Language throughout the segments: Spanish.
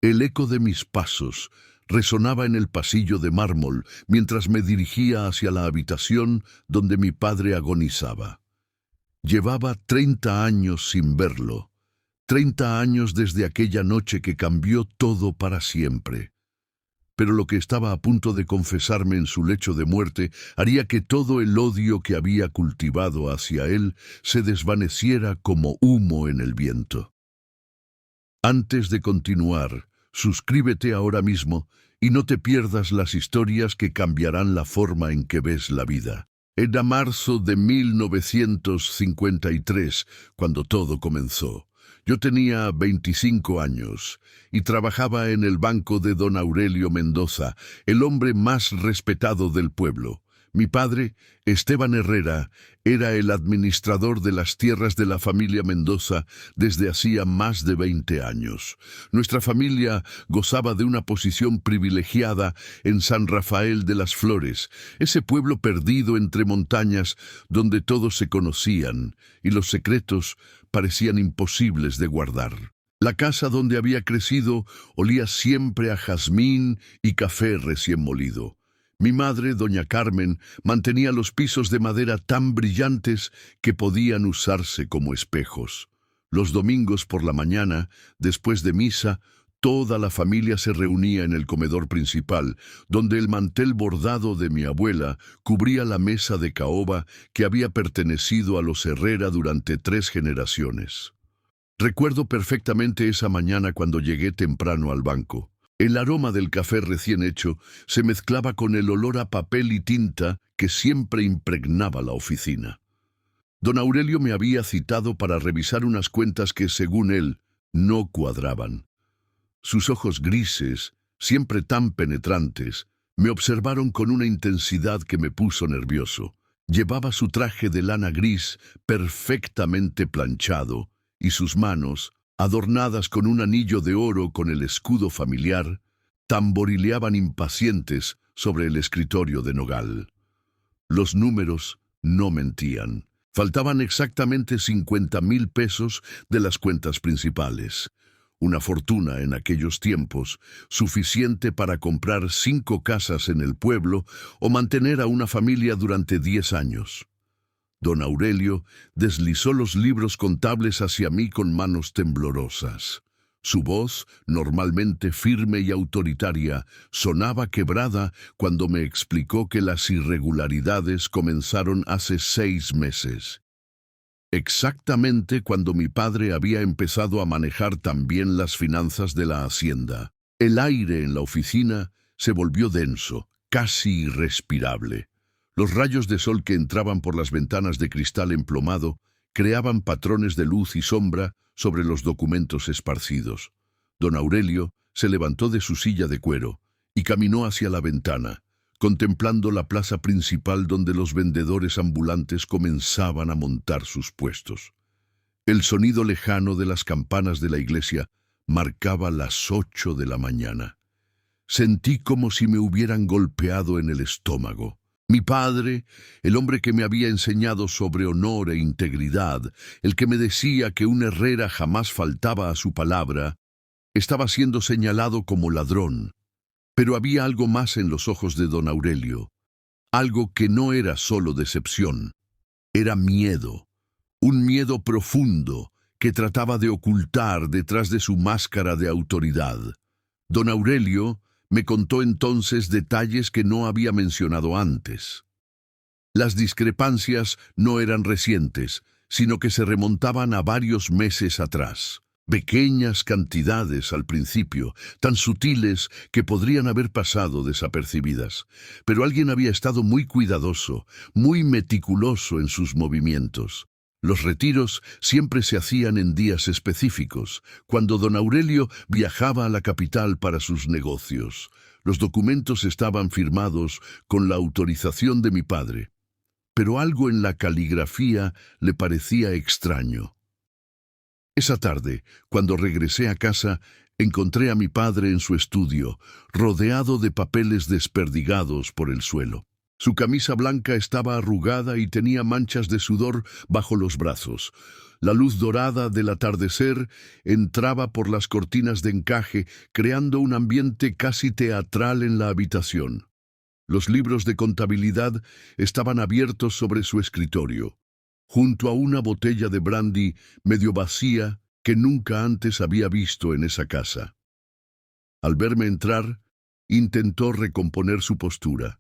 El eco de mis pasos resonaba en el pasillo de mármol mientras me dirigía hacia la habitación donde mi padre agonizaba. Llevaba 30 años sin verlo, 30 años desde aquella noche que cambió todo para siempre. Pero lo que estaba a punto de confesarme en su lecho de muerte haría que todo el odio que había cultivado hacia él se desvaneciera como humo en el viento. Antes de continuar, suscríbete ahora mismo y no te pierdas las historias que cambiarán la forma en que ves la vida. Era marzo de 1953 cuando todo comenzó. Yo tenía 25 años y trabajaba en el banco de don Aurelio Mendoza, el hombre más respetado del pueblo. Mi padre, Esteban Herrera, era el administrador de las tierras de la familia Mendoza desde hacía más de 20 años. Nuestra familia gozaba de una posición privilegiada en San Rafael de las Flores, ese pueblo perdido entre montañas donde todos se conocían y los secretos parecían imposibles de guardar. La casa donde había crecido olía siempre a jazmín y café recién molido. Mi madre, doña Carmen, mantenía los pisos de madera tan brillantes que podían usarse como espejos. Los domingos por la mañana, después de misa, toda la familia se reunía en el comedor principal, donde el mantel bordado de mi abuela cubría la mesa de caoba que había pertenecido a los Herrera durante 3 generaciones. Recuerdo perfectamente esa mañana cuando llegué temprano al banco. El aroma del café recién hecho se mezclaba con el olor a papel y tinta que siempre impregnaba la oficina. Don Aurelio me había citado para revisar unas cuentas que, según él, no cuadraban. Sus ojos grises, siempre tan penetrantes, me observaron con una intensidad que me puso nervioso. Llevaba su traje de lana gris perfectamente planchado y sus manos, adornadas con un anillo de oro con el escudo familiar, tamborileaban impacientes sobre el escritorio de nogal. Los números no mentían. Faltaban exactamente 50,000 pesos de las cuentas principales. Una fortuna en aquellos tiempos, suficiente para comprar 5 casas en el pueblo o mantener a una familia durante 10 años. Don Aurelio deslizó los libros contables hacia mí con manos temblorosas. Su voz, normalmente firme y autoritaria, sonaba quebrada cuando me explicó que las irregularidades comenzaron hace 6 meses. Exactamente cuando mi padre había empezado a manejar también las finanzas de la hacienda. El aire en la oficina se volvió denso, casi irrespirable. Los rayos de sol que entraban por las ventanas de cristal emplomado creaban patrones de luz y sombra sobre los documentos esparcidos. Don Aurelio se levantó de su silla de cuero y caminó hacia la ventana, contemplando la plaza principal donde los vendedores ambulantes comenzaban a montar sus puestos. El sonido lejano de las campanas de la iglesia marcaba las 8 de la mañana. Sentí como si me hubieran golpeado en el estómago. Mi padre, el hombre que me había enseñado sobre honor e integridad, el que me decía que un Herrera jamás faltaba a su palabra, estaba siendo señalado como ladrón. Pero había algo más en los ojos de don Aurelio, algo que no era solo decepción, era miedo, un miedo profundo que trataba de ocultar detrás de su máscara de autoridad. Don Aurelio me contó entonces detalles que no había mencionado antes. Las discrepancias no eran recientes, sino que se remontaban a varios meses atrás. Pequeñas cantidades al principio, tan sutiles que podrían haber pasado desapercibidas. Pero alguien había estado muy cuidadoso, muy meticuloso en sus movimientos. Los retiros siempre se hacían en días específicos, cuando don Aurelio viajaba a la capital para sus negocios. Los documentos estaban firmados con la autorización de mi padre, pero algo en la caligrafía le parecía extraño. Esa tarde, cuando regresé a casa, encontré a mi padre en su estudio, rodeado de papeles desperdigados por el suelo. Su camisa blanca estaba arrugada y tenía manchas de sudor bajo los brazos. La luz dorada del atardecer entraba por las cortinas de encaje, creando un ambiente casi teatral en la habitación. Los libros de contabilidad estaban abiertos sobre su escritorio, junto a una botella de brandy medio vacía que nunca antes había visto en esa casa. Al verme entrar, intentó recomponer su postura,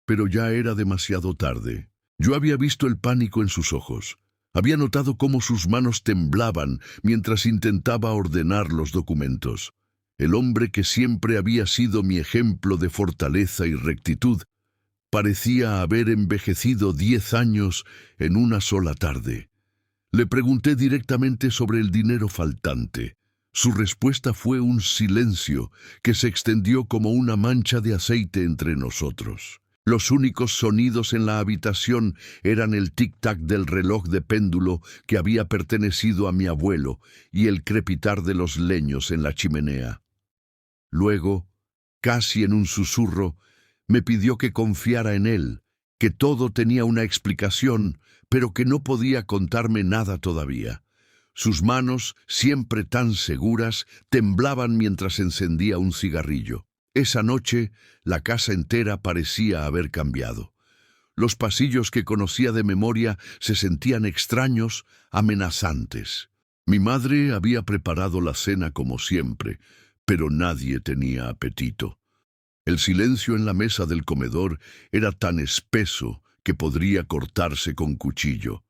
pero ya era demasiado tarde. Yo había visto el pánico en sus ojos. Había notado cómo sus manos temblaban mientras intentaba ordenar los documentos. El hombre que siempre había sido mi ejemplo de fortaleza y rectitud parecía haber envejecido 10 años en una sola tarde. Le pregunté directamente sobre el dinero faltante. Su respuesta fue un silencio que se extendió como una mancha de aceite entre nosotros. Los únicos sonidos en la habitación eran el tic-tac del reloj de péndulo que había pertenecido a mi abuelo y el crepitar de los leños en la chimenea. Luego, casi en un susurro, me pidió que confiara en él, que todo tenía una explicación, pero que no podía contarme nada todavía. Sus manos, siempre tan seguras, temblaban mientras encendía un cigarrillo. Esa noche, la casa entera parecía haber cambiado. Los pasillos que conocía de memoria se sentían extraños, amenazantes. Mi madre había preparado la cena como siempre, pero nadie tenía apetito. El silencio en la mesa del comedor era tan espeso que podría cortarse con cuchillo.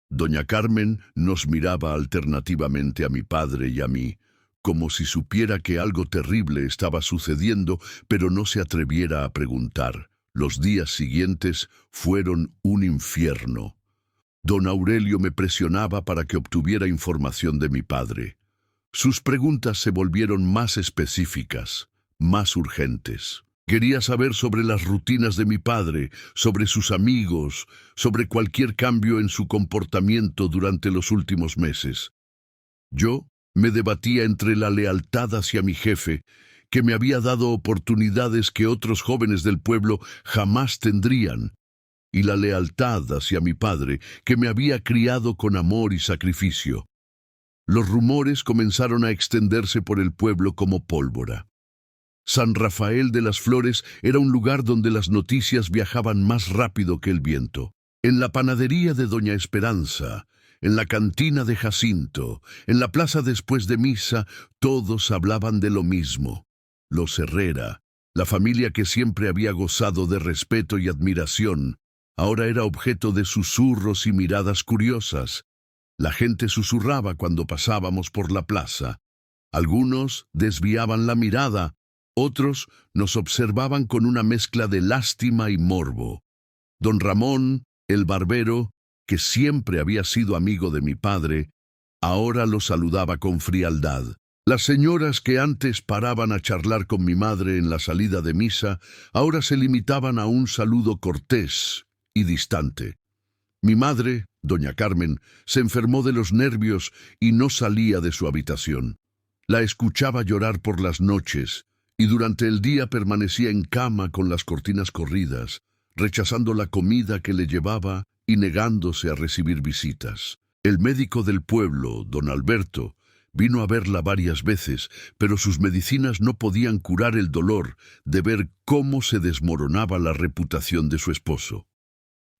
Doña Carmen nos miraba alternativamente a mi padre y a mí, como si supiera que algo terrible estaba sucediendo, pero no se atreviera a preguntar. Los días siguientes fueron un infierno. Don Aurelio me presionaba para que obtuviera información de mi padre. Sus preguntas se volvieron más específicas, más urgentes. Quería saber sobre las rutinas de mi padre, sobre sus amigos, sobre cualquier cambio en su comportamiento durante los últimos meses. Yo me debatía entre la lealtad hacia mi jefe, que me había dado oportunidades que otros jóvenes del pueblo jamás tendrían, y la lealtad hacia mi padre, que me había criado con amor y sacrificio. Los rumores comenzaron a extenderse por el pueblo como pólvora. San Rafael de las Flores era un lugar donde las noticias viajaban más rápido que el viento. En la panadería de Doña Esperanza, en la cantina de Jacinto, en la plaza después de misa, todos hablaban de lo mismo. Los Herrera, la familia que siempre había gozado de respeto y admiración, ahora era objeto de susurros y miradas curiosas. La gente susurraba cuando pasábamos por la plaza. Algunos desviaban la mirada, otros nos observaban con una mezcla de lástima y morbo. Don Ramón, el barbero, que siempre había sido amigo de mi padre, ahora lo saludaba con frialdad. Las señoras que antes paraban a charlar con mi madre en la salida de misa, ahora se limitaban a un saludo cortés y distante. Mi madre, doña Carmen, se enfermó de los nervios y no salía de su habitación. La escuchaba llorar por las noches, y durante el día permanecía en cama con las cortinas corridas, rechazando la comida que le llevaba y negándose a recibir visitas. El médico del pueblo, don Alberto, vino a verla varias veces, pero sus medicinas no podían curar el dolor de ver cómo se desmoronaba la reputación de su esposo.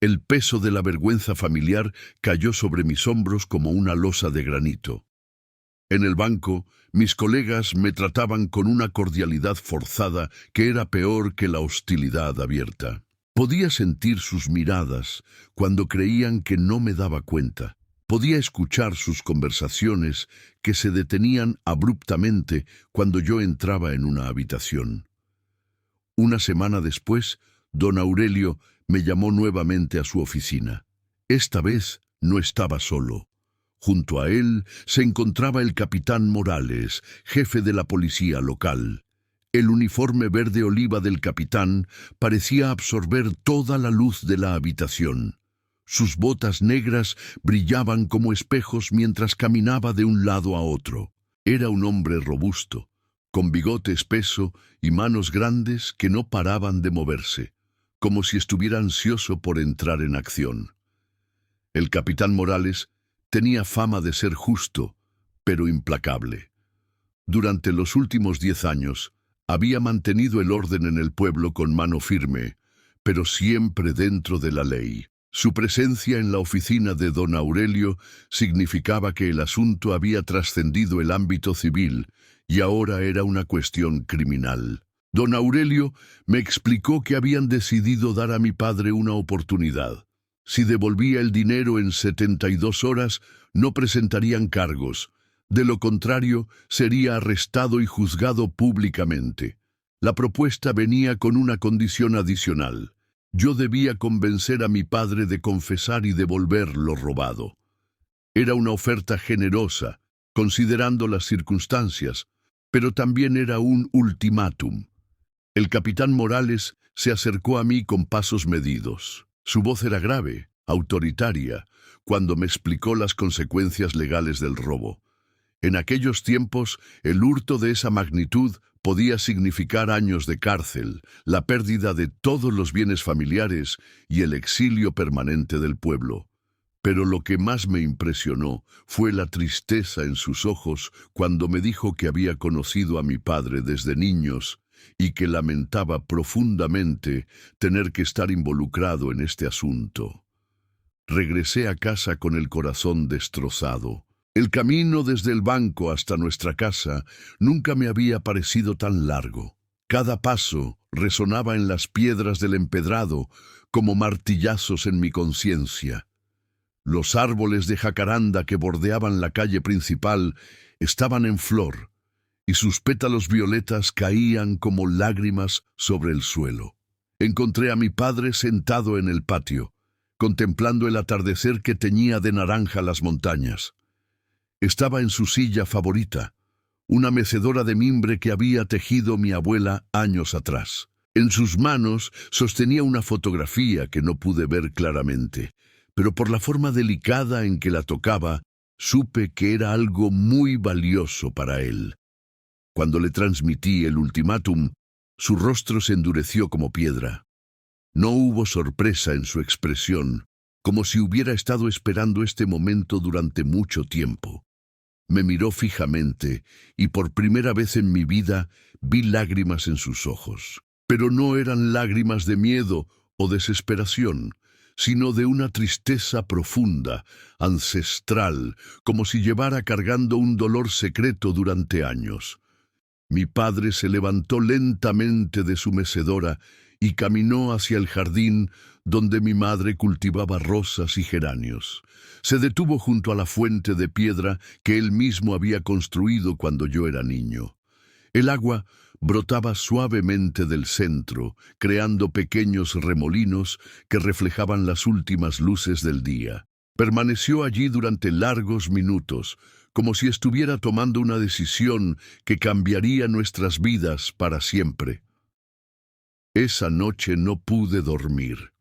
El peso de la vergüenza familiar cayó sobre mis hombros como una losa de granito. En el banco, mis colegas me trataban con una cordialidad forzada que era peor que la hostilidad abierta. Podía sentir sus miradas cuando creían que no me daba cuenta. Podía escuchar sus conversaciones que se detenían abruptamente cuando yo entraba en una habitación. Una semana después, don Aurelio me llamó nuevamente a su oficina. Esta vez no estaba solo. Junto a él se encontraba el capitán Morales, jefe de la policía local. El uniforme verde oliva del capitán parecía absorber toda la luz de la habitación. Sus botas negras brillaban como espejos mientras caminaba de un lado a otro. Era un hombre robusto, con bigote espeso y manos grandes que no paraban de moverse. como si estuviera ansioso por entrar en acción. El capitán Morales tenía fama de ser justo, pero implacable. Durante los últimos 10 años, había mantenido el orden en el pueblo con mano firme, pero siempre dentro de la ley. Su presencia en la oficina de don Aurelio significaba que el asunto había trascendido el ámbito civil y ahora era una cuestión criminal. Don Aurelio me explicó que habían decidido dar a mi padre una oportunidad. Si devolvía el dinero en 72 horas, no presentarían cargos. De lo contrario, sería arrestado y juzgado públicamente. La propuesta venía con una condición adicional. Yo debía convencer a mi padre de confesar y devolver lo robado. Era una oferta generosa, considerando las circunstancias, pero también era un ultimátum. El capitán Morales se acercó a mí con pasos medidos. Su voz era grave, autoritaria, cuando me explicó las consecuencias legales del robo. En aquellos tiempos, el hurto de esa magnitud podía significar años de cárcel, la pérdida de todos los bienes familiares y el exilio permanente del pueblo. Pero lo que más me impresionó fue la tristeza en sus ojos cuando me dijo que había conocido a mi padre desde niños y que lamentaba profundamente tener que estar involucrado en este asunto. Regresé a casa con el corazón destrozado. El camino desde el banco hasta nuestra casa nunca me había parecido tan largo. Cada paso resonaba en las piedras del empedrado como martillazos en mi conciencia. Los árboles de jacaranda que bordeaban la calle principal estaban en flor, y sus pétalos violetas caían como lágrimas sobre el suelo. Encontré a mi padre sentado en el patio, contemplando el atardecer que teñía de naranja las montañas. Estaba en su silla favorita, una mecedora de mimbre que había tejido mi abuela años atrás. En sus manos sostenía una fotografía que no pude ver claramente, pero por la forma delicada en que la tocaba, supe que era algo muy valioso para él. Cuando le transmití el ultimátum, su rostro se endureció como piedra. No hubo sorpresa en su expresión, como si hubiera estado esperando este momento durante mucho tiempo. Me miró fijamente y por primera vez en mi vida vi lágrimas en sus ojos. Pero no eran lágrimas de miedo o desesperación, sino de una tristeza profunda, ancestral, como si llevara cargando un dolor secreto durante años. Mi padre se levantó lentamente de su mecedora y caminó hacia el jardín donde mi madre cultivaba rosas y geranios. Se detuvo junto a la fuente de piedra que él mismo había construido cuando yo era niño. El agua brotaba suavemente del centro, creando pequeños remolinos que reflejaban las últimas luces del día. Permaneció allí durante largos minutos, como si estuviera tomando una decisión que cambiaría nuestras vidas para siempre. Esa noche no pude dormir.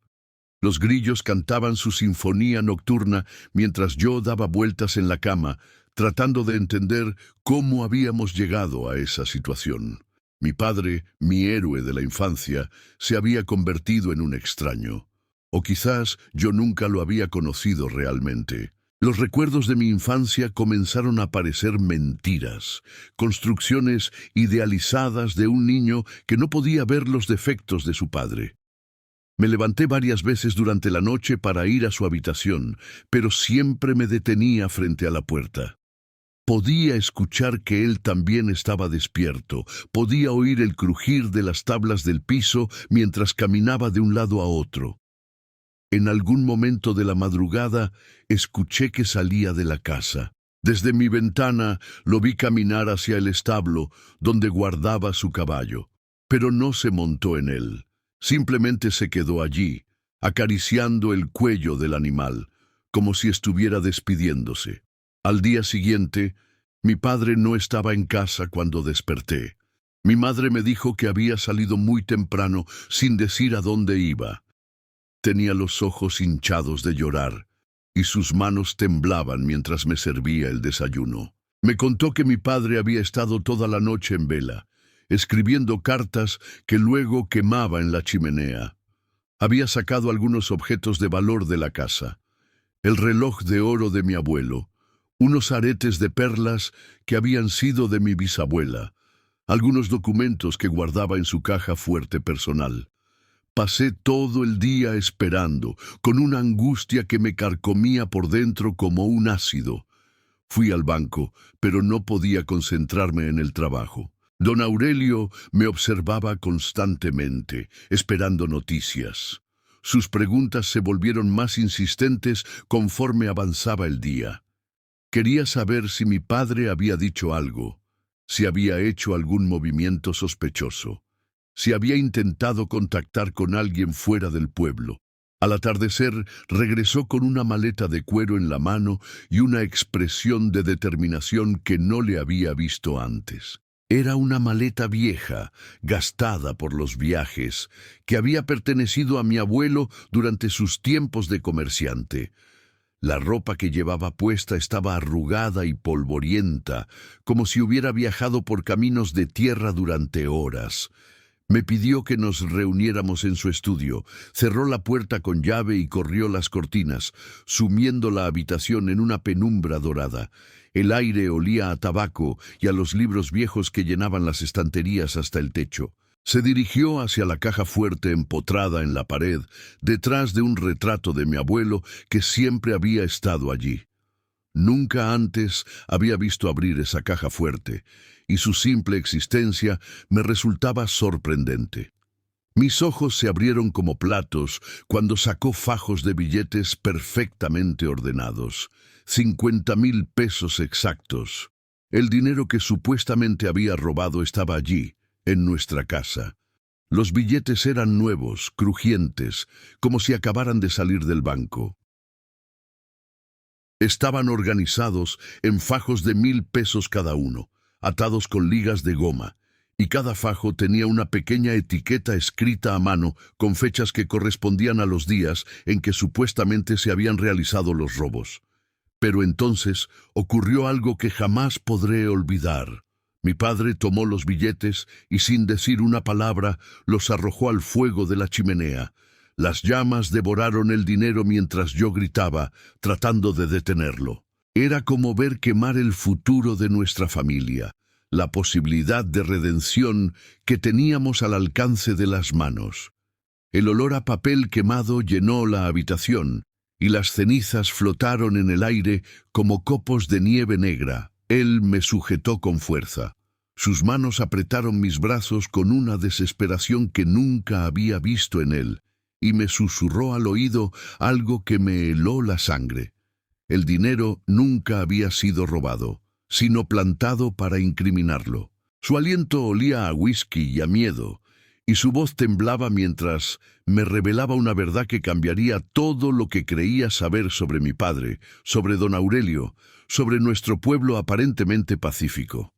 Los grillos cantaban su sinfonía nocturna mientras yo daba vueltas en la cama, tratando de entender cómo habíamos llegado a esa situación. Mi padre, mi héroe de la infancia, se había convertido en un extraño. O quizás yo nunca lo había conocido realmente. Los recuerdos de mi infancia comenzaron a parecer mentiras, construcciones idealizadas de un niño que no podía ver los defectos de su padre. Me levanté varias veces durante la noche para ir a su habitación, pero siempre me detenía frente a la puerta. Podía escuchar que él también estaba despierto, podía oír el crujir de las tablas del piso mientras caminaba de un lado a otro. En algún momento de la madrugada, escuché que salía de la casa. Desde mi ventana lo vi caminar hacia el establo, donde guardaba su caballo. Pero no se montó en él. Simplemente se quedó allí, acariciando el cuello del animal, como si estuviera despidiéndose. Al día siguiente, mi padre no estaba en casa cuando desperté. Mi madre me dijo que había salido muy temprano sin decir a dónde iba. Tenía los ojos hinchados de llorar y sus manos temblaban mientras me servía el desayuno. Me contó que mi padre había estado toda la noche en vela, escribiendo cartas que luego quemaba en la chimenea. Había sacado algunos objetos de valor de la casa: el reloj de oro de mi abuelo, unos aretes de perlas que habían sido de mi bisabuela, algunos documentos que guardaba en su caja fuerte personal. Pasé todo el día esperando, con una angustia que me carcomía por dentro como un ácido. Fui al banco, pero no podía concentrarme en el trabajo. Don Aurelio me observaba constantemente, esperando noticias. Sus preguntas se volvieron más insistentes conforme avanzaba el día. Quería saber si mi padre había dicho algo, si había hecho algún movimiento sospechoso, si había intentado contactar con alguien fuera del pueblo. Al atardecer, regresó con una maleta de cuero en la mano y una expresión de determinación que no le había visto antes. Era una maleta vieja, gastada por los viajes, que había pertenecido a mi abuelo durante sus tiempos de comerciante. La ropa que llevaba puesta estaba arrugada y polvorienta, como si hubiera viajado por caminos de tierra durante horas. Me pidió que nos reuniéramos en su estudio, cerró la puerta con llave y corrió las cortinas, sumiendo la habitación en una penumbra dorada. El aire olía a tabaco y a los libros viejos que llenaban las estanterías hasta el techo. Se dirigió hacia la caja fuerte empotrada en la pared, detrás de un retrato de mi abuelo que siempre había estado allí. Nunca antes había visto abrir esa caja fuerte, y su simple existencia me resultaba sorprendente. Mis ojos se abrieron como platos cuando sacó fajos de billetes perfectamente ordenados, 50,000 pesos exactos. El dinero que supuestamente había robado estaba allí, en nuestra casa. Los billetes eran nuevos, crujientes, como si acabaran de salir del banco. Estaban organizados en fajos de 1,000 pesos cada uno, atados con ligas de goma, y cada fajo tenía una pequeña etiqueta escrita a mano con fechas que correspondían a los días en que supuestamente se habían realizado los robos. Pero entonces ocurrió algo que jamás podré olvidar. Mi padre tomó los billetes y, sin decir una palabra, los arrojó al fuego de la chimenea. Las llamas devoraron el dinero mientras yo gritaba, tratando de detenerlo. Era como ver quemar el futuro de nuestra familia, la posibilidad de redención que teníamos al alcance de las manos. El olor a papel quemado llenó la habitación, y las cenizas flotaron en el aire como copos de nieve negra. Él me sujetó con fuerza. Sus manos apretaron mis brazos con una desesperación que nunca había visto en él, y me susurró al oído algo que me heló la sangre. El dinero nunca había sido robado, sino plantado para incriminarlo. Su aliento olía a whisky y a miedo, y su voz temblaba mientras me revelaba una verdad que cambiaría todo lo que creía saber sobre mi padre, sobre don Aurelio, sobre nuestro pueblo aparentemente pacífico.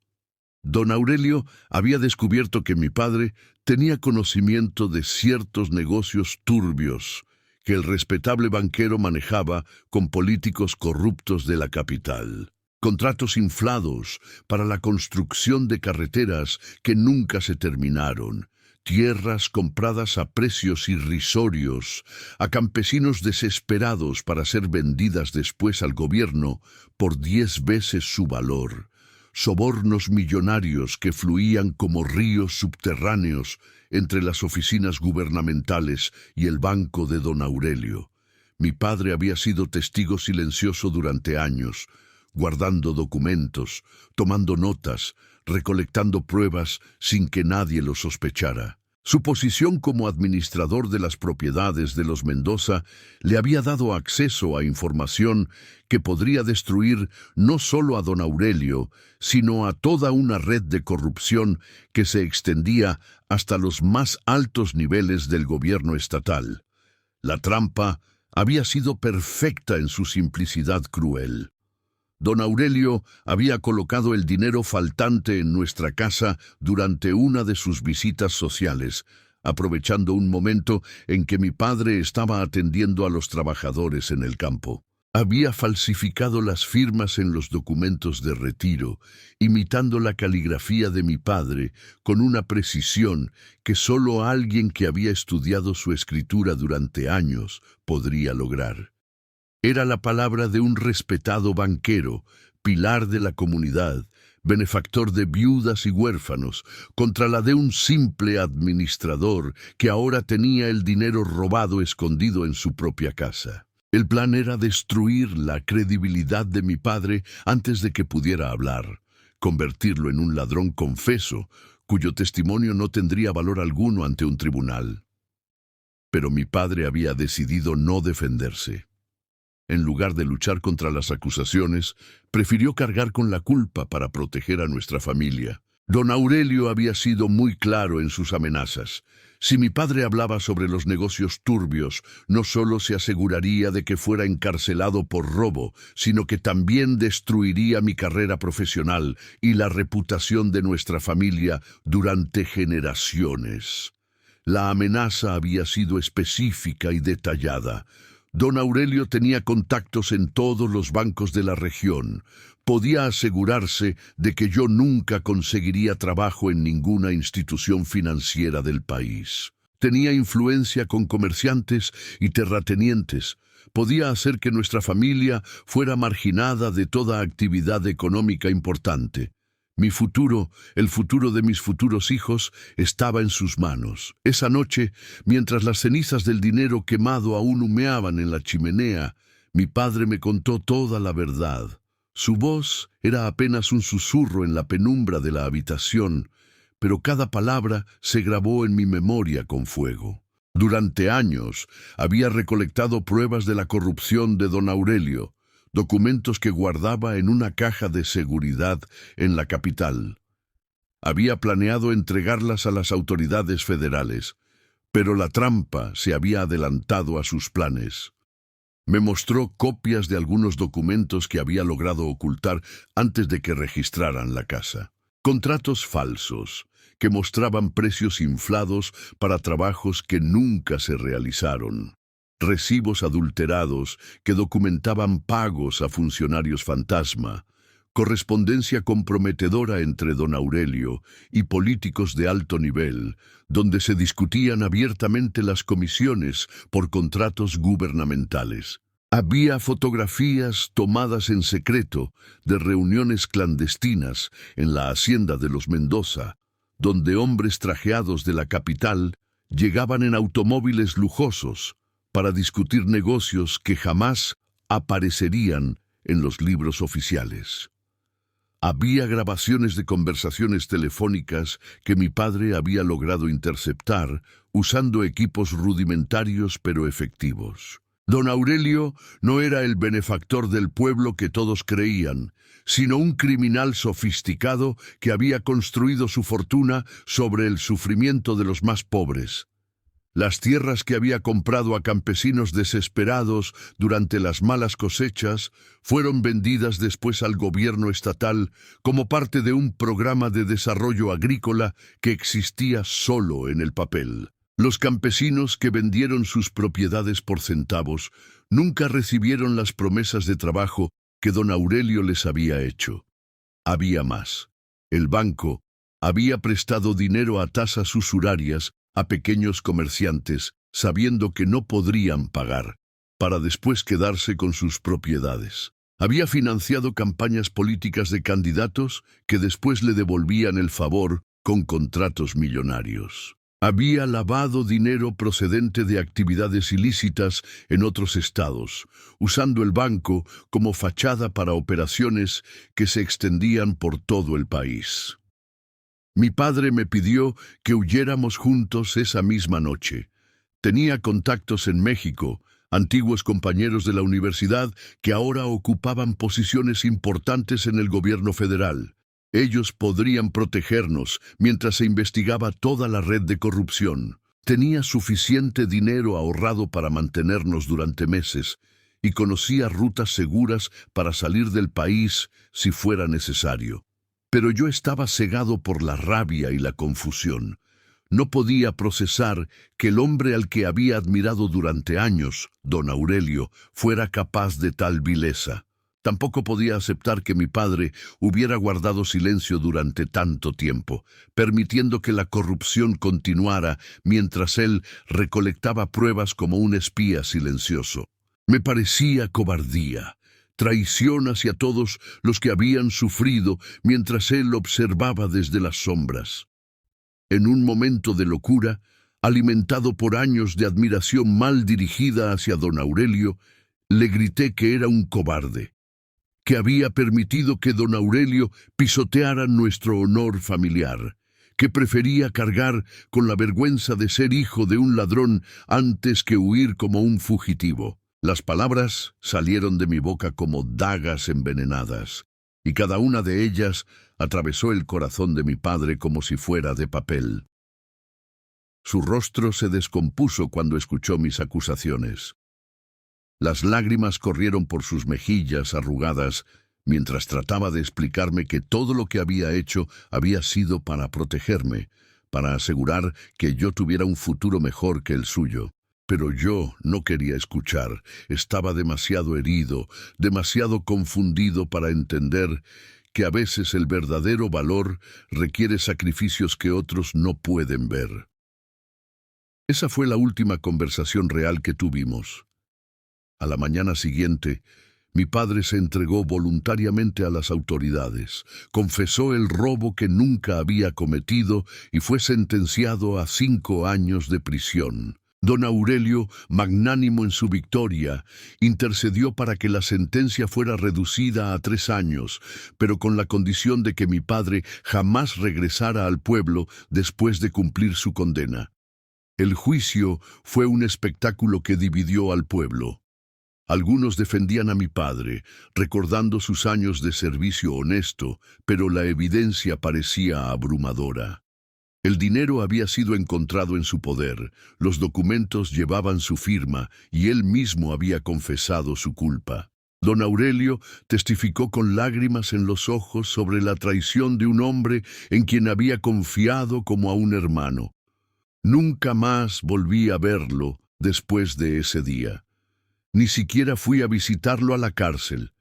Don Aurelio había descubierto que mi padre tenía conocimiento de ciertos negocios turbios que el respetable banquero manejaba con políticos corruptos de la capital. Contratos inflados para la construcción de carreteras que nunca se terminaron, tierras compradas a precios irrisorios, a campesinos desesperados para ser vendidas después al gobierno por 10 veces su valor, sobornos millonarios que fluían como ríos subterráneos entre las oficinas gubernamentales y el banco de don Aurelio. Mi padre había sido testigo silencioso durante años, guardando documentos, tomando notas, recolectando pruebas sin que nadie lo sospechara. Su posición como administrador de las propiedades de los Mendoza le había dado acceso a información que podría destruir no solo a don Aurelio, sino a toda una red de corrupción que se extendía hasta los más altos niveles del gobierno estatal. La trampa había sido perfecta en su simplicidad cruel. Don Aurelio había colocado el dinero faltante en nuestra casa durante una de sus visitas sociales, aprovechando un momento en que mi padre estaba atendiendo a los trabajadores en el campo. Había falsificado las firmas en los documentos de retiro, imitando la caligrafía de mi padre con una precisión que solo alguien que había estudiado su escritura durante años podría lograr. Era la palabra de un respetado banquero, pilar de la comunidad, benefactor de viudas y huérfanos, contra la de un simple administrador que ahora tenía el dinero robado escondido en su propia casa. El plan era destruir la credibilidad de mi padre antes de que pudiera hablar, convertirlo en un ladrón confeso, cuyo testimonio no tendría valor alguno ante un tribunal. Pero mi padre había decidido no defenderse. En lugar de luchar contra las acusaciones, prefirió cargar con la culpa para proteger a nuestra familia. Don Aurelio había sido muy claro en sus amenazas. Si mi padre hablaba sobre los negocios turbios, no solo se aseguraría de que fuera encarcelado por robo, sino que también destruiría mi carrera profesional y la reputación de nuestra familia durante generaciones. La amenaza había sido específica y detallada. Don Aurelio tenía contactos en todos los bancos de la región. Podía asegurarse de que yo nunca conseguiría trabajo en ninguna institución financiera del país. Tenía influencia con comerciantes y terratenientes. Podía hacer que nuestra familia fuera marginada de toda actividad económica importante. Mi futuro, el futuro de mis futuros hijos, estaba en sus manos. Esa noche, mientras las cenizas del dinero quemado aún humeaban en la chimenea, mi padre me contó toda la verdad. Su voz era apenas un susurro en la penumbra de la habitación, pero cada palabra se grabó en mi memoria con fuego. Durante años había recolectado pruebas de la corrupción de don Aurelio, documentos que guardaba en una caja de seguridad en la capital. Había planeado entregarlas a las autoridades federales, pero la trampa se había adelantado a sus planes. Me mostró copias de algunos documentos que había logrado ocultar antes de que registraran la casa. Contratos falsos, que mostraban precios inflados para trabajos que nunca se realizaron. Recibos adulterados que documentaban pagos a funcionarios fantasma, correspondencia comprometedora entre don Aurelio y políticos de alto nivel, donde se discutían abiertamente las comisiones por contratos gubernamentales. Había fotografías tomadas en secreto de reuniones clandestinas en la hacienda de los Mendoza, donde hombres trajeados de la capital llegaban en automóviles lujosos para discutir negocios que jamás aparecerían en los libros oficiales. Había grabaciones de conversaciones telefónicas que mi padre había logrado interceptar usando equipos rudimentarios pero efectivos. Don Aurelio no era el benefactor del pueblo que todos creían, sino un criminal sofisticado que había construido su fortuna sobre el sufrimiento de los más pobres. Las tierras que había comprado a campesinos desesperados durante las malas cosechas fueron vendidas después al gobierno estatal como parte de un programa de desarrollo agrícola que existía solo en el papel. Los campesinos que vendieron sus propiedades por centavos nunca recibieron las promesas de trabajo que don Aurelio les había hecho. Había más. El banco había prestado dinero a tasas usurarias a pequeños comerciantes, sabiendo que no podrían pagar, para después quedarse con sus propiedades. Había financiado campañas políticas de candidatos que después le devolvían el favor con contratos millonarios. Había lavado dinero procedente de actividades ilícitas en otros estados, usando el banco como fachada para operaciones que se extendían por todo el país. Mi padre me pidió que huyéramos juntos esa misma noche. Tenía contactos en México, antiguos compañeros de la universidad que ahora ocupaban posiciones importantes en el gobierno federal. Ellos podrían protegernos mientras se investigaba toda la red de corrupción. Tenía suficiente dinero ahorrado para mantenernos durante meses y conocía rutas seguras para salir del país si fuera necesario. Pero yo estaba cegado por la rabia y la confusión. No podía procesar que el hombre al que había admirado durante años, don Aurelio, fuera capaz de tal vileza. Tampoco podía aceptar que mi padre hubiera guardado silencio durante tanto tiempo, permitiendo que la corrupción continuara mientras él recolectaba pruebas como un espía silencioso. Me parecía cobardía, traición hacia todos los que habían sufrido mientras él observaba desde las sombras. En un momento de locura, alimentado por años de admiración mal dirigida hacia don Aurelio, le grité que era un cobarde, que había permitido que don Aurelio pisoteara nuestro honor familiar, que prefería cargar con la vergüenza de ser hijo de un ladrón antes que huir como un fugitivo. Las palabras salieron de mi boca como dagas envenenadas, y cada una de ellas atravesó el corazón de mi padre como si fuera de papel. Su rostro se descompuso cuando escuchó mis acusaciones. Las lágrimas corrieron por sus mejillas arrugadas mientras trataba de explicarme que todo lo que había hecho había sido para protegerme, para asegurar que yo tuviera un futuro mejor que el suyo. Pero yo no quería escuchar. Estaba demasiado herido, demasiado confundido para entender que a veces el verdadero valor requiere sacrificios que otros no pueden ver. Esa fue la última conversación real que tuvimos. A la mañana siguiente, mi padre se entregó voluntariamente a las autoridades, confesó el robo que nunca había cometido y fue sentenciado a 5 años de prisión. Don Aurelio, magnánimo en su victoria, intercedió para que la sentencia fuera reducida a 3 años, pero con la condición de que mi padre jamás regresara al pueblo después de cumplir su condena. El juicio fue un espectáculo que dividió al pueblo. Algunos defendían a mi padre, recordando sus años de servicio honesto, pero la evidencia parecía abrumadora. El dinero había sido encontrado en su poder, los documentos llevaban su firma y él mismo había confesado su culpa. Don Aurelio testificó con lágrimas en los ojos sobre la traición de un hombre en quien había confiado como a un hermano. Nunca más volví a verlo después de ese día. Ni siquiera fui a visitarlo a la cárcel.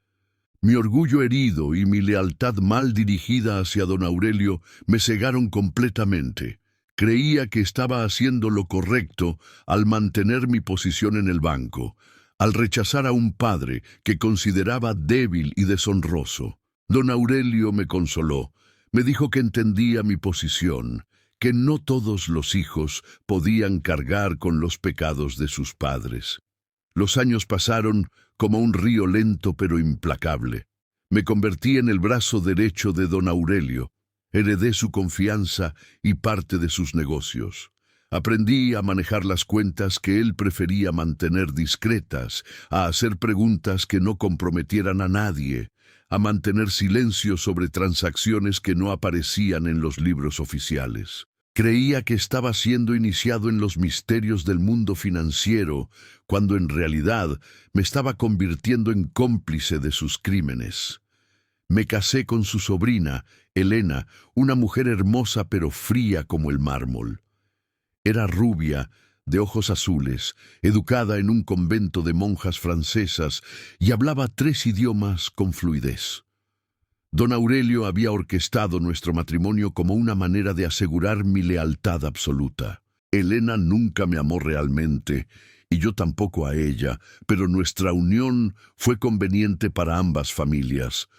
Mi orgullo herido y mi lealtad mal dirigida hacia don Aurelio me cegaron completamente. Creía que estaba haciendo lo correcto al mantener mi posición en el banco, al rechazar a un padre que consideraba débil y deshonroso. Don Aurelio me consoló, me dijo que entendía mi posición, que no todos los hijos podían cargar con los pecados de sus padres. Los años pasaron como un río lento pero implacable. Me convertí en el brazo derecho de don Aurelio. Heredé su confianza y parte de sus negocios. Aprendí a manejar las cuentas que él prefería mantener discretas, a hacer preguntas que no comprometieran a nadie, a mantener silencio sobre transacciones que no aparecían en los libros oficiales. Creía que estaba siendo iniciado en los misterios del mundo financiero, cuando en realidad me estaba convirtiendo en cómplice de sus crímenes. Me casé con su sobrina, Elena, una mujer hermosa pero fría como el mármol. Era rubia, de ojos azules, educada en un convento de monjas francesas y hablaba 3 idiomas con fluidez. Don Aurelio había orquestado nuestro matrimonio como una manera de asegurar mi lealtad absoluta. Elena nunca me amó realmente, y yo tampoco a ella, pero nuestra unión fue conveniente para ambas familias.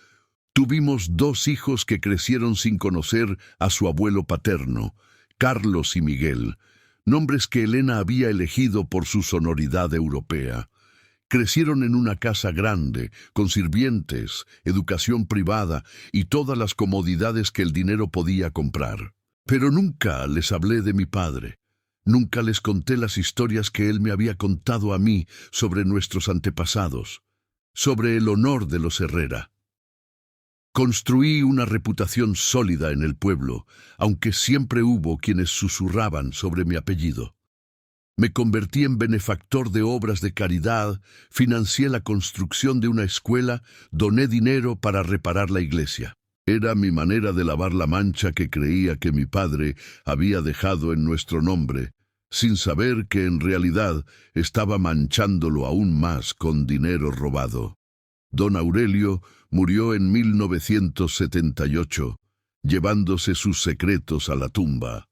Tuvimos 2 hijos que crecieron sin conocer a su abuelo paterno, Carlos y Miguel, nombres que Elena había elegido por su sonoridad europea. Crecieron en una casa grande, con sirvientes, educación privada y todas las comodidades que el dinero podía comprar. Pero nunca les hablé de mi padre. Nunca les conté las historias que él me había contado a mí sobre nuestros antepasados, sobre el honor de los Herrera. Construí una reputación sólida en el pueblo, aunque siempre hubo quienes susurraban sobre mi apellido. Me convertí en benefactor de obras de caridad, financié la construcción de una escuela, doné dinero para reparar la iglesia. Era mi manera de lavar la mancha que creía que mi padre había dejado en nuestro nombre, sin saber que en realidad estaba manchándolo aún más con dinero robado. Don Aurelio murió en 1978, llevándose sus secretos a la tumba.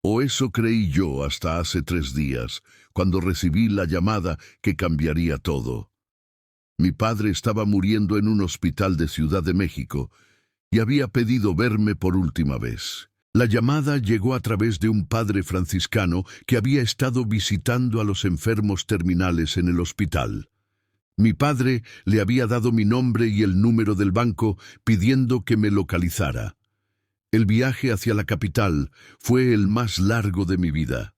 O eso creí yo hasta hace 3 días, cuando recibí la llamada que cambiaría todo. Mi padre estaba muriendo en un hospital de Ciudad de México y había pedido verme por última vez. La llamada llegó a través de un padre franciscano que había estado visitando a los enfermos terminales en el hospital. Mi padre le había dado mi nombre y el número del banco pidiendo que me localizara. El viaje hacia la capital fue el más largo de mi vida.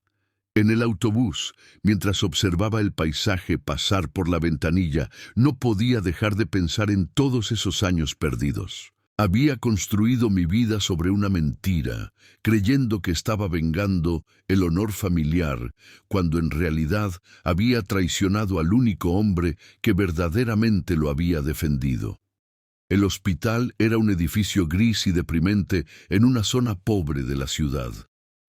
En el autobús, mientras observaba el paisaje pasar por la ventanilla, no podía dejar de pensar en todos esos años perdidos. Había construido mi vida sobre una mentira, creyendo que estaba vengando el honor familiar, cuando en realidad había traicionado al único hombre que verdaderamente lo había defendido. El hospital era un edificio gris y deprimente en una zona pobre de la ciudad.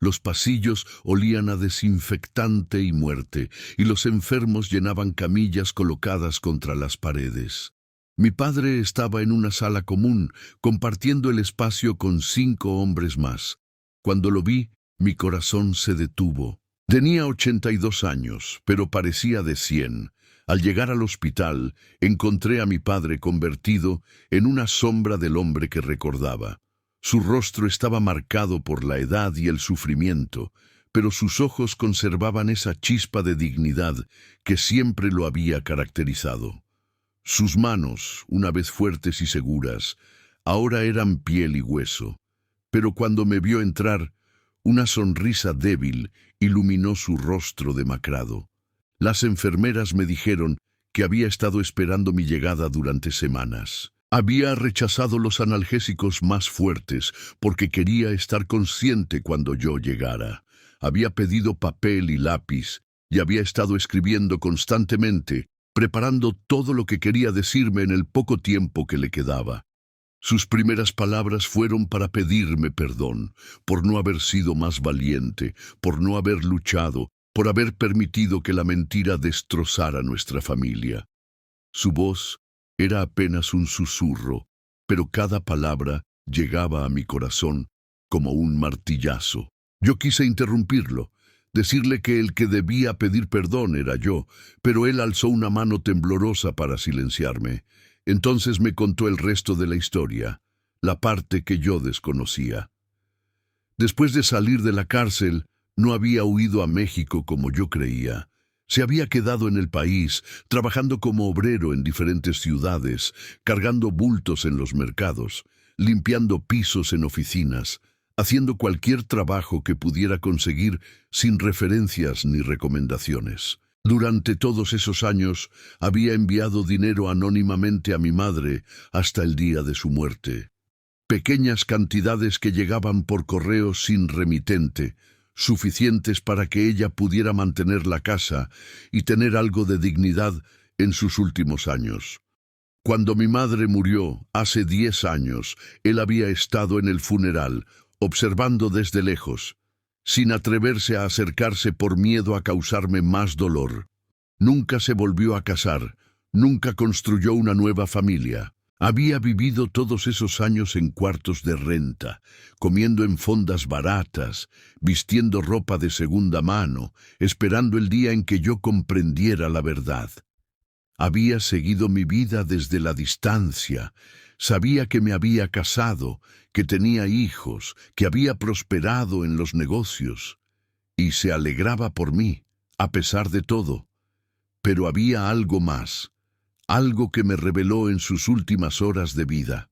Los pasillos olían a desinfectante y muerte, y los enfermos llenaban camillas colocadas contra las paredes. Mi padre estaba en una sala común, compartiendo el espacio con 5 hombres más. Cuando lo vi, mi corazón se detuvo. Tenía 82 años, pero parecía de 100. Al llegar al hospital, encontré a mi padre convertido en una sombra del hombre que recordaba. Su rostro estaba marcado por la edad y el sufrimiento, pero sus ojos conservaban esa chispa de dignidad que siempre lo había caracterizado. Sus manos, una vez fuertes y seguras, ahora eran piel y hueso, pero cuando me vio entrar, una sonrisa débil iluminó su rostro demacrado. Las enfermeras me dijeron que había estado esperando mi llegada durante semanas. Había rechazado los analgésicos más fuertes porque quería estar consciente cuando yo llegara. Había pedido papel y lápiz y había estado escribiendo constantemente, preparando todo lo que quería decirme en el poco tiempo que le quedaba. Sus primeras palabras fueron para pedirme perdón por no haber sido más valiente, por no haber luchado, por haber permitido que la mentira destrozara nuestra familia. Su voz era apenas un susurro, pero cada palabra llegaba a mi corazón como un martillazo. Yo quise interrumpirlo, decirle que el que debía pedir perdón era yo, pero él alzó una mano temblorosa para silenciarme. Entonces me contó el resto de la historia, la parte que yo desconocía. Después de salir de la cárcel, no había huido a México como yo creía. Se había quedado en el país, trabajando como obrero en diferentes ciudades, cargando bultos en los mercados, limpiando pisos en oficinas, haciendo cualquier trabajo que pudiera conseguir sin referencias ni recomendaciones. Durante todos esos años había enviado dinero anónimamente a mi madre hasta el día de su muerte. Pequeñas cantidades que llegaban por correo sin remitente, suficientes para que ella pudiera mantener la casa y tener algo de dignidad en sus últimos años. Cuando mi madre murió, hace 10 años, él había estado en el funeral, observando desde lejos, sin atreverse a acercarse por miedo a causarme más dolor. Nunca se volvió a casar, nunca construyó una nueva familia. Había vivido todos esos años en cuartos de renta, comiendo en fondas baratas, vistiendo ropa de segunda mano, esperando el día en que yo comprendiera la verdad. Había seguido mi vida desde la distancia, sabía que me había casado, que tenía hijos, que había prosperado en los negocios, y se alegraba por mí, a pesar de todo. Pero había algo más. Algo que me reveló en sus últimas horas de vida.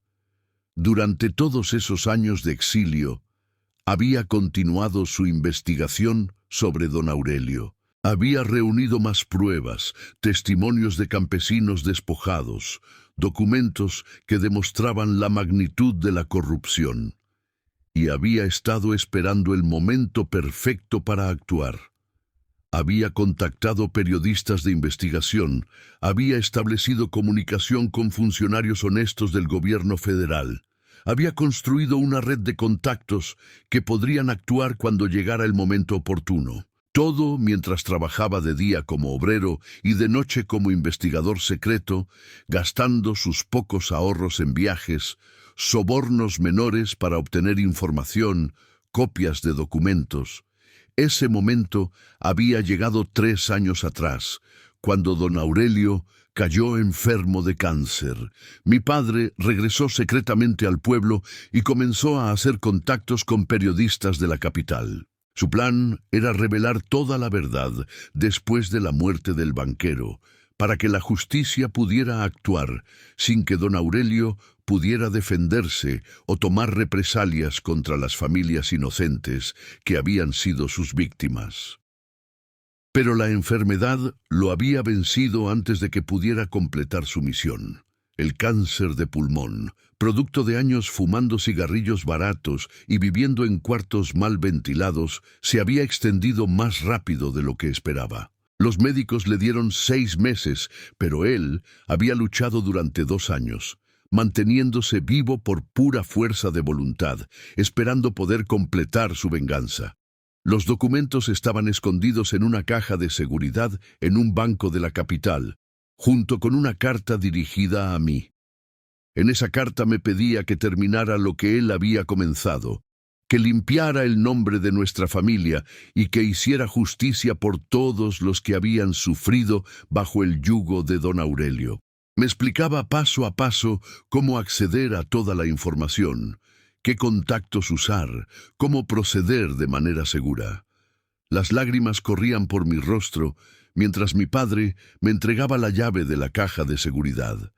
Durante todos esos años de exilio, había continuado su investigación sobre don Aurelio. Había reunido más pruebas, testimonios de campesinos despojados, documentos que demostraban la magnitud de la corrupción. Y había estado esperando el momento perfecto para actuar. Había contactado periodistas de investigación, había establecido comunicación con funcionarios honestos del gobierno federal, Había construido una red de contactos que podrían actuar cuando llegara el momento oportuno. Todo mientras trabajaba de día como obrero y de noche como investigador secreto, gastando sus pocos ahorros en viajes, sobornos menores para obtener información, copias de documentos. Ese momento había llegado 3 años atrás, cuando don Aurelio cayó enfermo de cáncer. Mi padre regresó secretamente al pueblo y comenzó a hacer contactos con periodistas de la capital. Su plan era revelar toda la verdad después de la muerte del banquero, para que la justicia pudiera actuar sin que don Aurelio pudiera defenderse o tomar represalias contra las familias inocentes que habían sido sus víctimas. Pero la enfermedad lo había vencido antes de que pudiera completar su misión. El cáncer de pulmón, producto de años fumando cigarrillos baratos y viviendo en cuartos mal ventilados, se había extendido más rápido de lo que esperaba. Los médicos le dieron 6 meses, pero él había luchado durante 2 años, manteniéndose vivo por pura fuerza de voluntad, esperando poder completar su venganza. Los documentos estaban escondidos en una caja de seguridad en un banco de la capital, junto con una carta dirigida a mí. En esa carta me pedía que terminara lo que él había comenzado, que limpiara el nombre de nuestra familia y que hiciera justicia por todos los que habían sufrido bajo el yugo de don Aurelio. Me explicaba paso a paso cómo acceder a toda la información, qué contactos usar, cómo proceder de manera segura. Las lágrimas corrían por mi rostro mientras mi padre me entregaba la llave de la caja de seguridad.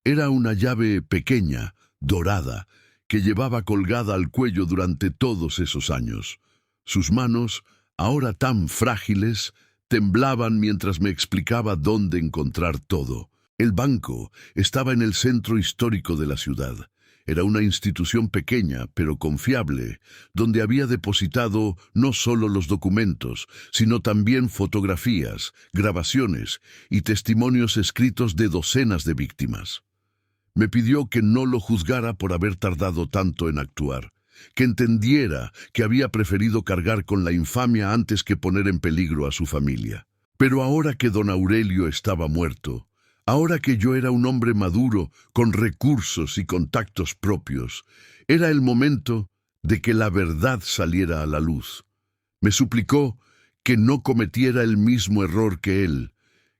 Era una llave pequeña, dorada, que llevaba colgada al cuello durante todos esos años. Sus manos, ahora tan frágiles, temblaban mientras me explicaba dónde encontrar todo. El banco estaba en el centro histórico de la ciudad. Era una institución pequeña, pero confiable, donde había depositado no solo los documentos, sino también fotografías, grabaciones y testimonios escritos de docenas de víctimas. Me pidió que no lo juzgara por haber tardado tanto en actuar, que entendiera que había preferido cargar con la infamia antes que poner en peligro a su familia. Pero ahora que don Aurelio estaba muerto, ahora que yo era un hombre maduro, con recursos y contactos propios, era el momento de que la verdad saliera a la luz. Me suplicó que no cometiera el mismo error que él,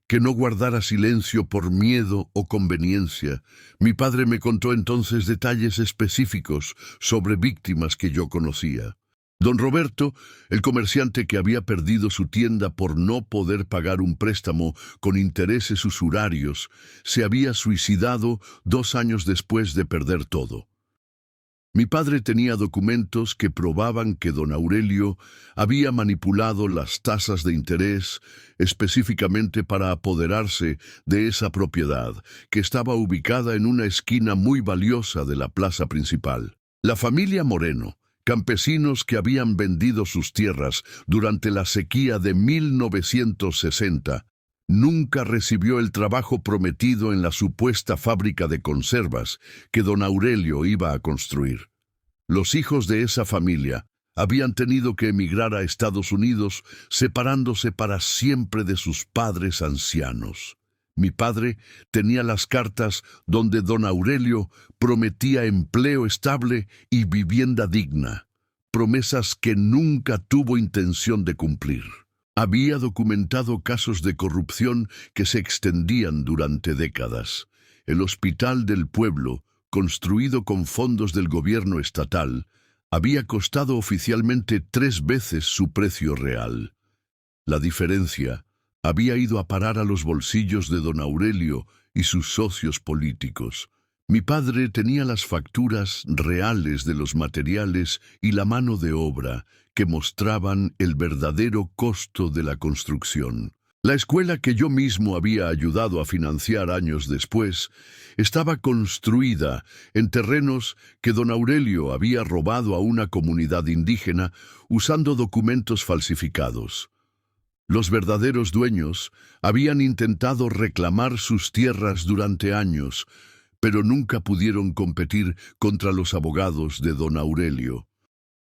que no guardara silencio por miedo o conveniencia. Mi padre me contó entonces detalles específicos sobre víctimas que yo conocía. Don Roberto, el comerciante que había perdido su tienda por no poder pagar un préstamo con intereses usurarios, se había suicidado 2 años después de perder todo. Mi padre tenía documentos que probaban que don Aurelio había manipulado las tasas de interés específicamente para apoderarse de esa propiedad, que estaba ubicada en una esquina muy valiosa de la plaza principal. La familia Moreno, campesinos que habían vendido sus tierras durante la sequía de 1960, nunca recibió el trabajo prometido en la supuesta fábrica de conservas que don Aurelio iba a construir. Los hijos de esa familia habían tenido que emigrar a Estados Unidos, separándose para siempre de sus padres ancianos. Mi padre tenía las cartas donde don Aurelio prometía empleo estable y vivienda digna, promesas que nunca tuvo intención de cumplir. Había documentado casos de corrupción que se extendían durante décadas. El hospital del pueblo, construido con fondos del gobierno estatal, había costado oficialmente 3 veces su precio real. La diferencia había ido a parar a los bolsillos de don Aurelio y sus socios políticos. Mi padre tenía las facturas reales de los materiales y la mano de obra que mostraban el verdadero costo de la construcción. La escuela que yo mismo había ayudado a financiar años después estaba construida en terrenos que don Aurelio había robado a una comunidad indígena usando documentos falsificados. Los verdaderos dueños habían intentado reclamar sus tierras durante años, pero nunca pudieron competir contra los abogados de don Aurelio.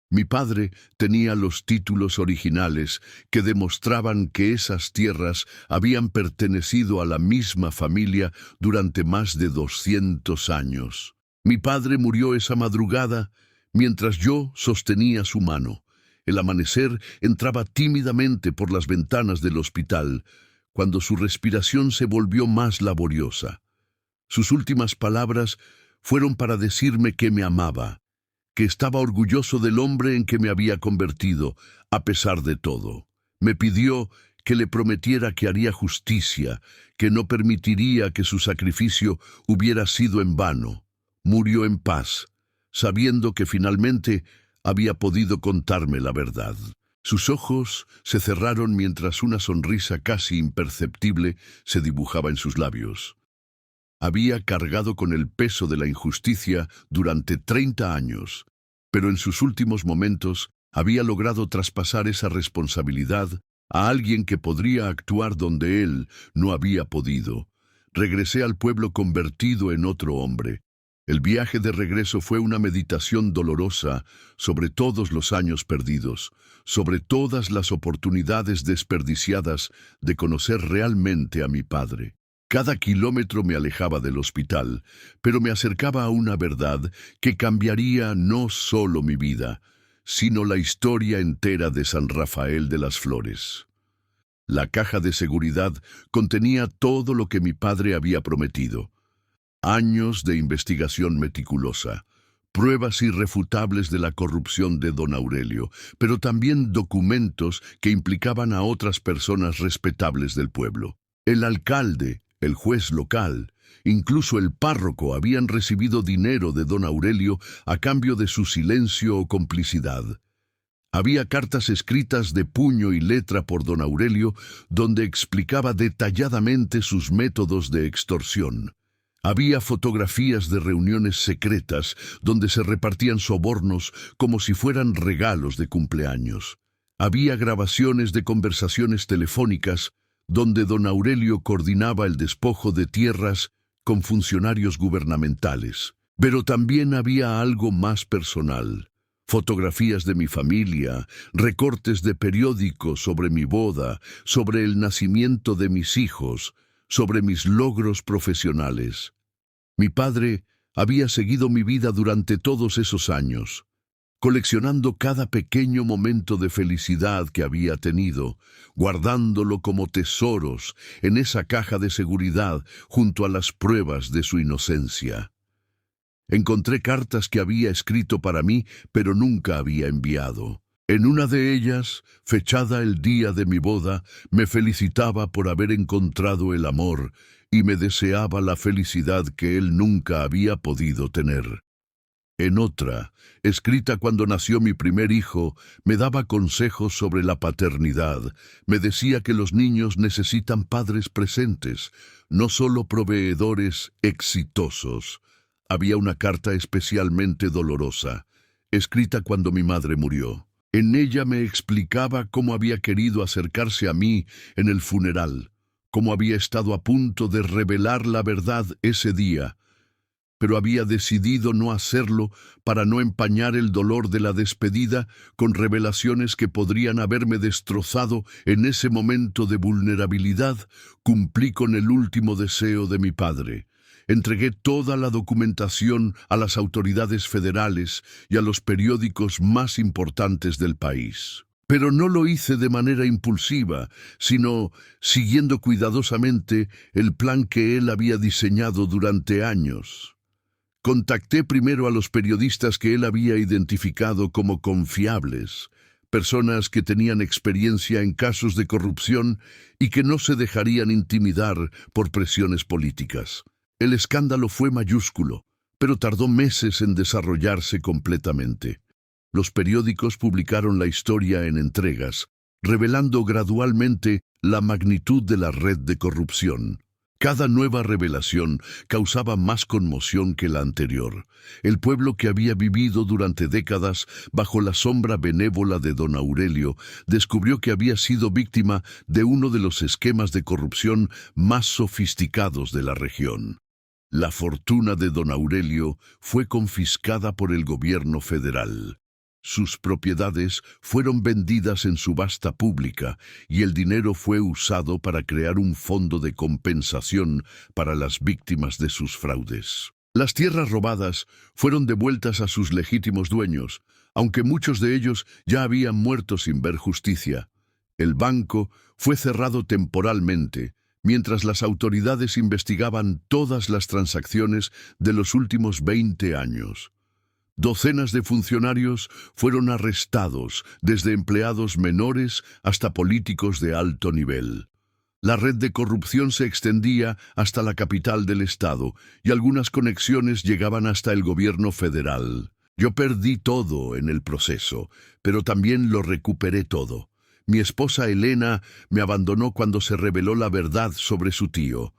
Mi padre tenía los títulos originales que demostraban que esas tierras habían pertenecido a la misma familia durante más de 200 años. Mi padre murió esa madrugada mientras yo sostenía su mano. El amanecer entraba tímidamente por las ventanas del hospital, cuando su respiración se volvió más laboriosa. Sus últimas palabras fueron para decirme que me amaba, que estaba orgulloso del hombre en que me había convertido, a pesar de todo. Me pidió que le prometiera que haría justicia, que no permitiría que su sacrificio hubiera sido en vano. Murió en paz, sabiendo que finalmente había podido contarme la verdad. Sus ojos se cerraron mientras una sonrisa casi imperceptible se dibujaba en sus labios. Había cargado con el peso de la injusticia durante 30 años, pero en sus últimos momentos había logrado traspasar esa responsabilidad a alguien que podría actuar donde él no había podido. Regresé al pueblo convertido en otro hombre. El viaje de regreso fue una meditación dolorosa sobre todos los años perdidos, sobre todas las oportunidades desperdiciadas de conocer realmente a mi padre. Cada kilómetro me alejaba del hospital, pero me acercaba a una verdad que cambiaría no solo mi vida, sino la historia entera de San Rafael de las Flores. La caja de seguridad contenía todo lo que mi padre había prometido. Años de investigación meticulosa, pruebas irrefutables de la corrupción de don Aurelio, pero también documentos que implicaban a otras personas respetables del pueblo. El alcalde, el juez local, incluso el párroco habían recibido dinero de don Aurelio a cambio de su silencio o complicidad. Había cartas escritas de puño y letra por don Aurelio donde explicaba detalladamente sus métodos de extorsión. Había fotografías de reuniones secretas donde se repartían sobornos como si fueran regalos de cumpleaños. Había grabaciones de conversaciones telefónicas donde don Aurelio coordinaba el despojo de tierras con funcionarios gubernamentales. Pero también había algo más personal. Fotografías de mi familia, recortes de periódicos sobre mi boda, sobre el nacimiento de mis hijos, sobre mis logros profesionales. Mi padre había seguido mi vida durante todos esos años, coleccionando cada pequeño momento de felicidad que había tenido, guardándolo como tesoros en esa caja de seguridad junto a las pruebas de su inocencia. Encontré cartas que había escrito para mí, pero nunca había enviado. En una de ellas, fechada el día de mi boda, me felicitaba por haber encontrado el amor y me deseaba la felicidad que él nunca había podido tener. En otra, escrita cuando nació mi primer hijo, me daba consejos sobre la paternidad. Me decía que los niños necesitan padres presentes, no solo proveedores exitosos. Había una carta especialmente dolorosa, escrita cuando mi madre murió. En ella me explicaba cómo había querido acercarse a mí en el funeral, cómo había estado a punto de revelar la verdad ese día, pero había decidido no hacerlo para no empañar el dolor de la despedida con revelaciones que podrían haberme destrozado en ese momento de vulnerabilidad. Cumplí con el último deseo de mi padre. Entregué toda la documentación a las autoridades federales y a los periódicos más importantes del país. Pero no lo hice de manera impulsiva, sino siguiendo cuidadosamente el plan que él había diseñado durante años. Contacté primero a los periodistas que él había identificado como confiables, personas que tenían experiencia en casos de corrupción y que no se dejarían intimidar por presiones políticas. El escándalo fue mayúsculo, pero tardó meses en desarrollarse completamente. Los periódicos publicaron la historia en entregas, revelando gradualmente la magnitud de la red de corrupción. Cada nueva revelación causaba más conmoción que la anterior. El pueblo que había vivido durante décadas bajo la sombra benévola de don Aurelio descubrió que había sido víctima de uno de los esquemas de corrupción más sofisticados de la región. La fortuna de don Aurelio fue confiscada por el gobierno federal. Sus propiedades fueron vendidas en subasta pública y el dinero fue usado para crear un fondo de compensación para las víctimas de sus fraudes. Las tierras robadas fueron devueltas a sus legítimos dueños, aunque muchos de ellos ya habían muerto sin ver justicia. El banco fue cerrado temporalmente, mientras las autoridades investigaban todas las transacciones de los últimos 20 años. Docenas de funcionarios fueron arrestados, desde empleados menores hasta políticos de alto nivel. La red de corrupción se extendía hasta la capital del estado y algunas conexiones llegaban hasta el gobierno federal. Yo perdí todo en el proceso, pero también lo recuperé todo. Mi esposa Elena me abandonó cuando se reveló la verdad sobre su tío.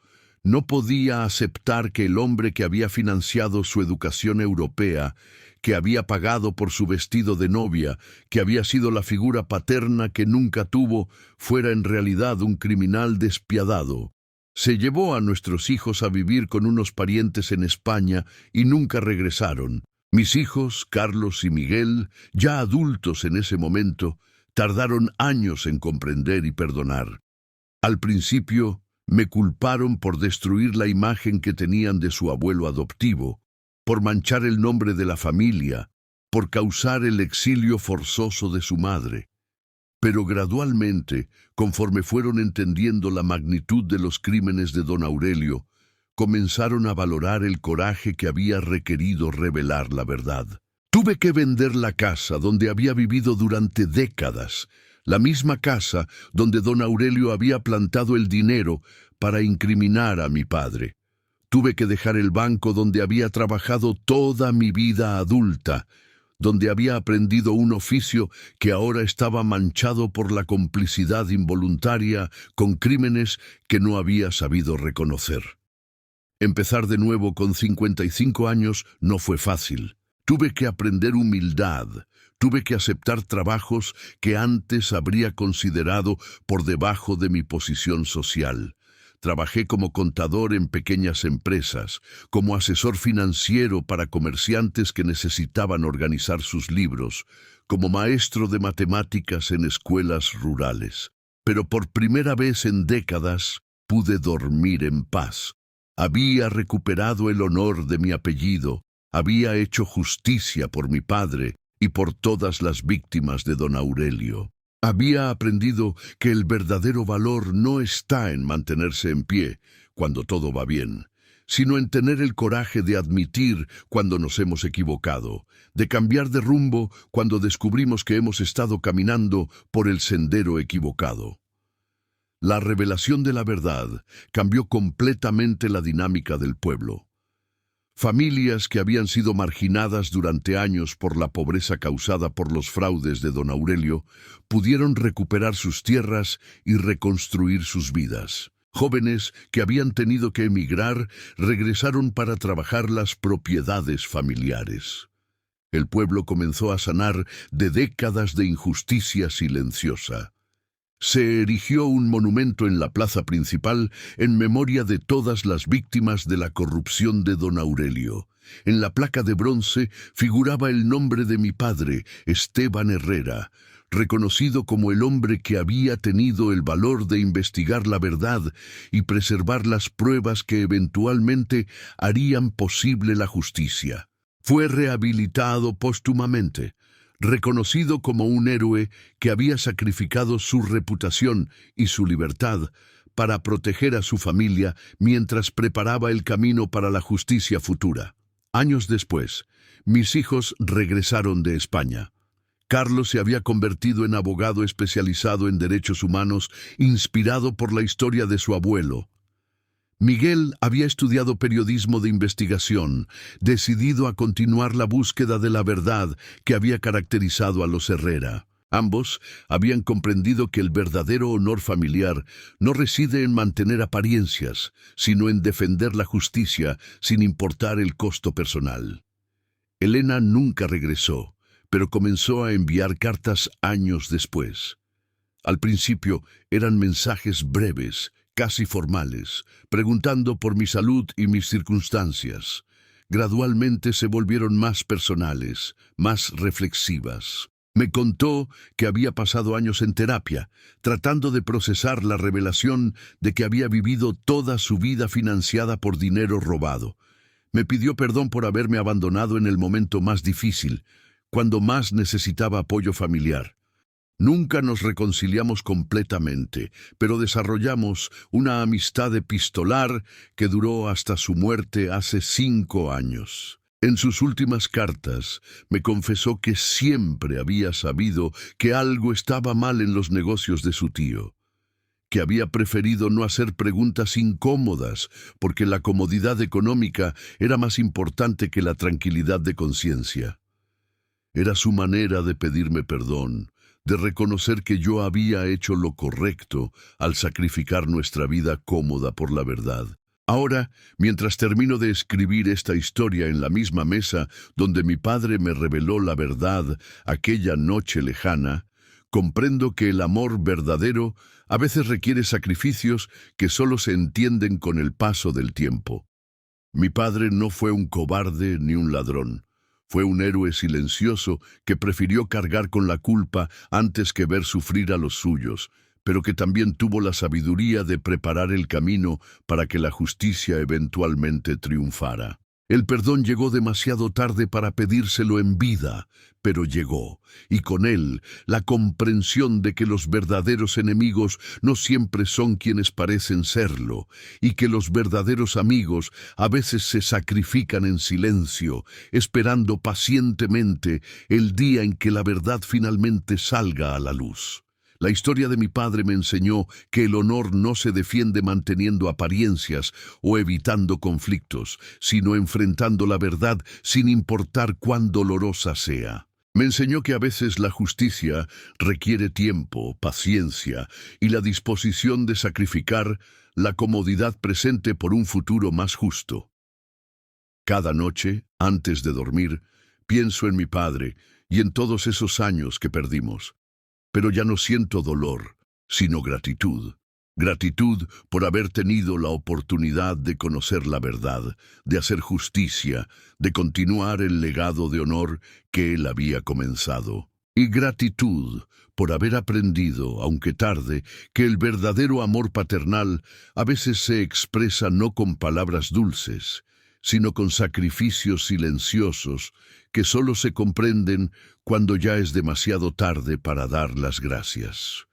No podía aceptar que el hombre que había financiado su educación europea, que había pagado por su vestido de novia, que había sido la figura paterna que nunca tuvo, fuera en realidad un criminal despiadado. Se llevó a nuestros hijos a vivir con unos parientes en España y nunca regresaron. Mis hijos, Carlos y Miguel, ya adultos en ese momento, tardaron años en comprender y perdonar. Al principio, me culparon por destruir la imagen que tenían de su abuelo adoptivo, por manchar el nombre de la familia, por causar el exilio forzoso de su madre. Pero gradualmente, conforme fueron entendiendo la magnitud de los crímenes de don Aurelio, comenzaron a valorar el coraje que había requerido revelar la verdad. Tuve que vender la casa donde había vivido durante décadas, la misma casa donde don Aurelio había plantado el dinero para incriminar a mi padre. Tuve que dejar el banco donde había trabajado toda mi vida adulta, donde había aprendido un oficio que ahora estaba manchado por la complicidad involuntaria con crímenes que no había sabido reconocer. Empezar de nuevo con 55 años no fue fácil. Tuve que aprender humildad, tuve que aceptar trabajos que antes habría considerado por debajo de mi posición social. Trabajé como contador en pequeñas empresas, como asesor financiero para comerciantes que necesitaban organizar sus libros, como maestro de matemáticas en escuelas rurales. Pero por primera vez en décadas pude dormir en paz. Había recuperado el honor de mi apellido, había hecho justicia por mi padre y por todas las víctimas de don Aurelio. Había aprendido que el verdadero valor no está en mantenerse en pie cuando todo va bien, sino en tener el coraje de admitir cuando nos hemos equivocado, de cambiar de rumbo cuando descubrimos que hemos estado caminando por el sendero equivocado. La revelación de la verdad cambió completamente la dinámica del pueblo. Familias que habían sido marginadas durante años por la pobreza causada por los fraudes de don Aurelio pudieron recuperar sus tierras y reconstruir sus vidas. Jóvenes que habían tenido que emigrar regresaron para trabajar las propiedades familiares. El pueblo comenzó a sanar de décadas de injusticia silenciosa. Se erigió un monumento en la plaza principal en memoria de todas las víctimas de la corrupción de don Aurelio. En la placa de bronce figuraba el nombre de mi padre, Esteban Herrera, reconocido como el hombre que había tenido el valor de investigar la verdad y preservar las pruebas que eventualmente harían posible la justicia. Fue rehabilitado póstumamente, reconocido como un héroe que había sacrificado su reputación y su libertad para proteger a su familia mientras preparaba el camino para la justicia futura. Años después, mis hijos regresaron de España. Carlos se había convertido en abogado especializado en derechos humanos, inspirado por la historia de su abuelo. Miguel había estudiado periodismo de investigación, decidido a continuar la búsqueda de la verdad que había caracterizado a los Herrera. Ambos habían comprendido que el verdadero honor familiar no reside en mantener apariencias, sino en defender la justicia sin importar el costo personal. Elena nunca regresó, pero comenzó a enviar cartas años después. Al principio eran mensajes breves, casi formales, preguntando por mi salud y mis circunstancias. Gradualmente se volvieron más personales, más reflexivas. Me contó que había pasado años en terapia, tratando de procesar la revelación de que había vivido toda su vida financiada por dinero robado. Me pidió perdón por haberme abandonado en el momento más difícil, cuando más necesitaba apoyo familiar. Nunca nos reconciliamos completamente, pero desarrollamos una amistad epistolar que duró hasta su muerte hace 5 años. En sus últimas cartas me confesó que siempre había sabido que algo estaba mal en los negocios de su tío, que había preferido no hacer preguntas incómodas porque la comodidad económica era más importante que la tranquilidad de conciencia. Era su manera de pedirme perdón, de reconocer que yo había hecho lo correcto al sacrificar nuestra vida cómoda por la verdad. Ahora, mientras termino de escribir esta historia en la misma mesa donde mi padre me reveló la verdad aquella noche lejana, comprendo que el amor verdadero a veces requiere sacrificios que solo se entienden con el paso del tiempo. Mi padre no fue un cobarde ni un ladrón. Fue un héroe silencioso que prefirió cargar con la culpa antes que ver sufrir a los suyos, pero que también tuvo la sabiduría de preparar el camino para que la justicia eventualmente triunfara. El perdón llegó demasiado tarde para pedírselo en vida, pero llegó, y con él la comprensión de que los verdaderos enemigos no siempre son quienes parecen serlo, y que los verdaderos amigos a veces se sacrifican en silencio, esperando pacientemente el día en que la verdad finalmente salga a la luz. La historia de mi padre me enseñó que el honor no se defiende manteniendo apariencias o evitando conflictos, sino enfrentando la verdad sin importar cuán dolorosa sea. Me enseñó que a veces la justicia requiere tiempo, paciencia y la disposición de sacrificar la comodidad presente por un futuro más justo. Cada noche, antes de dormir, pienso en mi padre y en todos esos años que perdimos. Pero ya no siento dolor, sino gratitud. Gratitud por haber tenido la oportunidad de conocer la verdad, de hacer justicia, de continuar el legado de honor que él había comenzado. Y gratitud por haber aprendido, aunque tarde, que el verdadero amor paternal a veces se expresa no con palabras dulces, sino con sacrificios silenciosos que solo se comprenden cuando ya es demasiado tarde para dar las gracias.